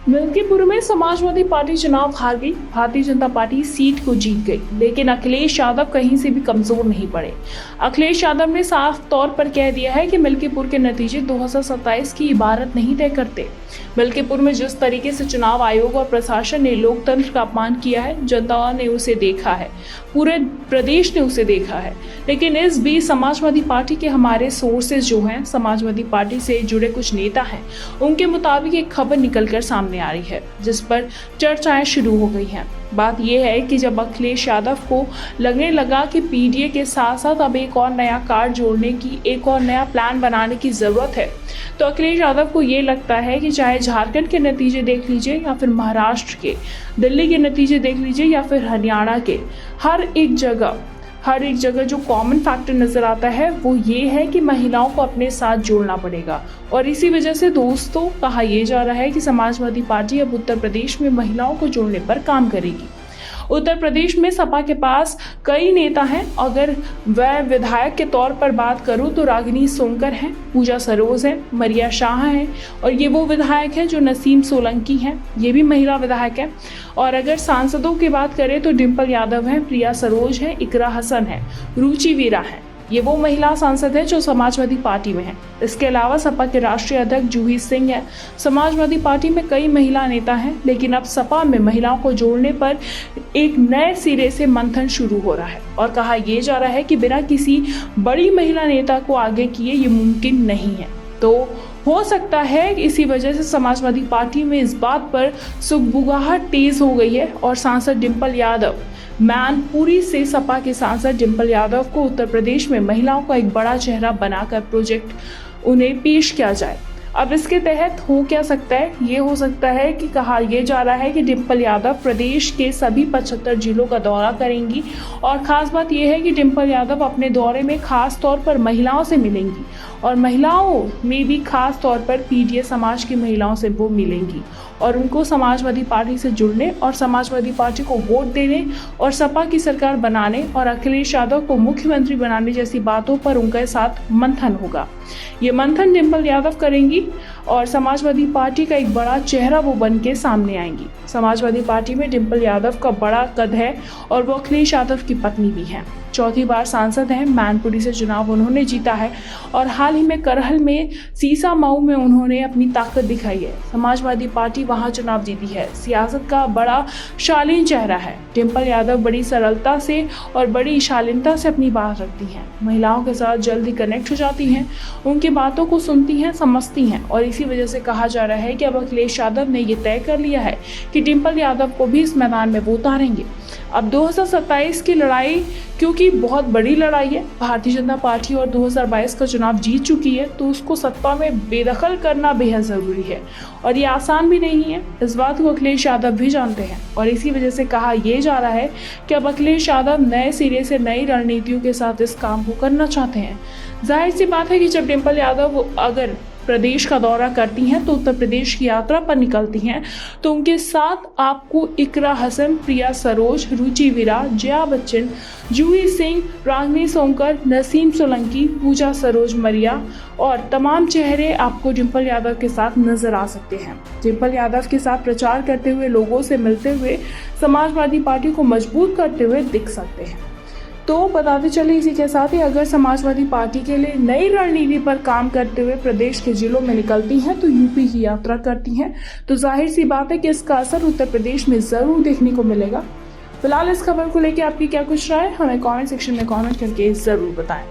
मिल्कीपुर में समाजवादी पार्टी चुनाव हार गई। भारतीय जनता पार्टी सीट को जीत गई, लेकिन अखिलेश यादव कहीं से भी कमजोर नहीं पड़े। अखिलेश यादव ने साफ तौर पर कह दिया है कि मिल्कीपुर के नतीजे 2027 की इबारत नहीं तय करते। मिल्कीपुर में जिस तरीके से चुनाव आयोग और प्रशासन ने लोकतंत्र का अपमान किया है, जनता ने उसे देखा है, पूरे प्रदेश ने उसे देखा है। लेकिन इस बीच समाजवादी पार्टी के हमारे सोर्सेज जो हैं, समाजवादी पार्टी से जुड़े कुछ नेता हैं, उनके मुताबिक एक खबर निकलकर सामने आ रही है, जिस पर चर्चाएं शुरू हो गई हैं। बात यह है कि जब अखिलेश यादव को लगने लगा कि पीडीए के साथ साथ अब एक और नया कार्ड जोड़ने की, एक और नया प्लान बनाने की जरूरत है, तो अखिलेश यादव को ये लगता है कि चाहे झारखंड के नतीजे देख लीजिए या फिर महाराष्ट्र के, दिल्ली के नतीजे देख लीजिए या फिर हरियाणा के, हर एक जगह जो कॉमन फैक्टर नजर आता है वो ये है कि महिलाओं को अपने साथ जोड़ना पड़ेगा। और इसी वजह से दोस्तों कहा यह जा रहा है कि समाजवादी पार्टी अब उत्तर प्रदेश में महिलाओं को जोड़ने पर काम करेगी। उत्तर प्रदेश में सपा के पास कई नेता हैं। अगर वह विधायक के तौर पर बात करूं तो रागिनी सोनकर हैं, पूजा सरोज है, मरिया शाह हैं, और ये वो विधायक हैं जो नसीम सोलंकी हैं, ये भी महिला विधायक है। और अगर सांसदों की बात करें तो डिम्पल यादव हैं, प्रिया सरोज है, इकरा हसन है, रुचि वीरा है, ये वो महिला सांसद है जो समाजवादी पार्टी में है। इसके अलावा सपा के राष्ट्रीय अध्यक्ष जूही सिंह है। समाजवादी पार्टी में कई महिला नेता हैं, लेकिन अब सपा में महिलाओं को जोड़ने पर एक नए सिरे से मंथन शुरू हो रहा है और कहा यह जा रहा है कि बिना किसी बड़ी महिला नेता को आगे किए ये मुमकिन नहीं है। तो हो सकता है कि इसी वजह से समाजवादी पार्टी में इस बात पर सुगबुगाहट तेज हो गई है और सांसद डिम्पल यादव, मैनपुरी से सपा के सांसद डिम्पल यादव को उत्तर प्रदेश में महिलाओं का एक बड़ा चेहरा बनाकर प्रोजेक्ट उन्हें पेश किया जाए। अब इसके तहत हो क्या सकता है, ये हो सकता है कि कहा यह जा रहा है कि डिम्पल यादव प्रदेश के सभी 75 जिलों का दौरा करेंगी। और ख़ास बात यह है कि डिम्पल यादव अपने दौरे में खास तौर पर महिलाओं से मिलेंगी और महिलाओं में भी खास तौर पर पीडीए समाज की महिलाओं से वो मिलेंगी और उनको समाजवादी पार्टी से जुड़ने और समाजवादी पार्टी को वोट देने और सपा की सरकार बनाने और अखिलेश यादव को मुख्यमंत्री बनाने जैसी बातों पर उनके साथ मंथन होगा। ये मंथन डिम्पल यादव करेंगी और समाजवादी पार्टी का एक बड़ा चेहरा वो बन के सामने आएंगी। समाजवादी पार्टी में डिम्पल यादव का बड़ा कद है और वो अखिलेश यादव की पत्नी भी हैं। चौथी बार सांसद हैं, मैनपुरी से चुनाव उन्होंने जीता है और हाल ही में करहल में सीसा मऊ में उन्होंने अपनी ताकत दिखाई है। समाजवादी पार्टी वहां चुनाव जीती है। सियासत का बड़ा शालीन चेहरा है। डिम्पल यादव बड़ी सरलता से और बड़ी शालीनता से अपनी बात रखती हैं, महिलाओं के साथ जल्दी कनेक्ट हो जाती हैं, उनकी बातों को सुनती हैं, समझती हैं। और इसी वजह से कहा जा रहा है कि अब अखिलेश यादव ने ये तय कर लिया है कि डिम्पल यादव को भी इस मैदान में वो उतारेंगे। अब 2027 की लड़ाई क्योंकि बहुत बड़ी लड़ाई है, भारतीय जनता पार्टी और 2022 का चुनाव जीत चुकी है, तो उसको सत्ता में बेदखल करना बेहद ज़रूरी है और ये आसान भी नहीं है। इस बात को अखिलेश यादव भी जानते हैं और इसी वजह से कहा यह जा रहा है कि अब अखिलेश यादव नए सिरे से नई रणनीतियों के साथ इस काम को करना चाहते हैं। जाहिर सी बात है कि जब डिम्पल यादव अगर प्रदेश का दौरा करती हैं तो उत्तर प्रदेश की यात्रा पर निकलती हैं तो उनके साथ आपको इकरा हसन, प्रिया सरोज, रुचि वीरा, जया बच्चन, जूही सिंह, रागिनी सोनकर, नसीम सोलंकी, पूजा सरोज मरिया और तमाम चेहरे आपको डिम्पल यादव के साथ नजर आ सकते हैं। डिम्पल यादव के साथ प्रचार करते हुए, लोगों से मिलते हुए, समाजवादी पार्टी को मजबूत करते हुए दिख सकते हैं। तो बताते चले इसी के साथ ही अगर समाजवादी पार्टी के लिए नई रणनीति पर काम करते हुए प्रदेश के जिलों में निकलती हैं तो यूपी की यात्रा करती हैं, तो जाहिर सी बात है कि इसका असर उत्तर प्रदेश में ज़रूर देखने को मिलेगा। फिलहाल इस खबर को लेकर आपकी क्या कुछ राय है, हमें कमेंट सेक्शन में कमेंट करके ज़रूर बताएं।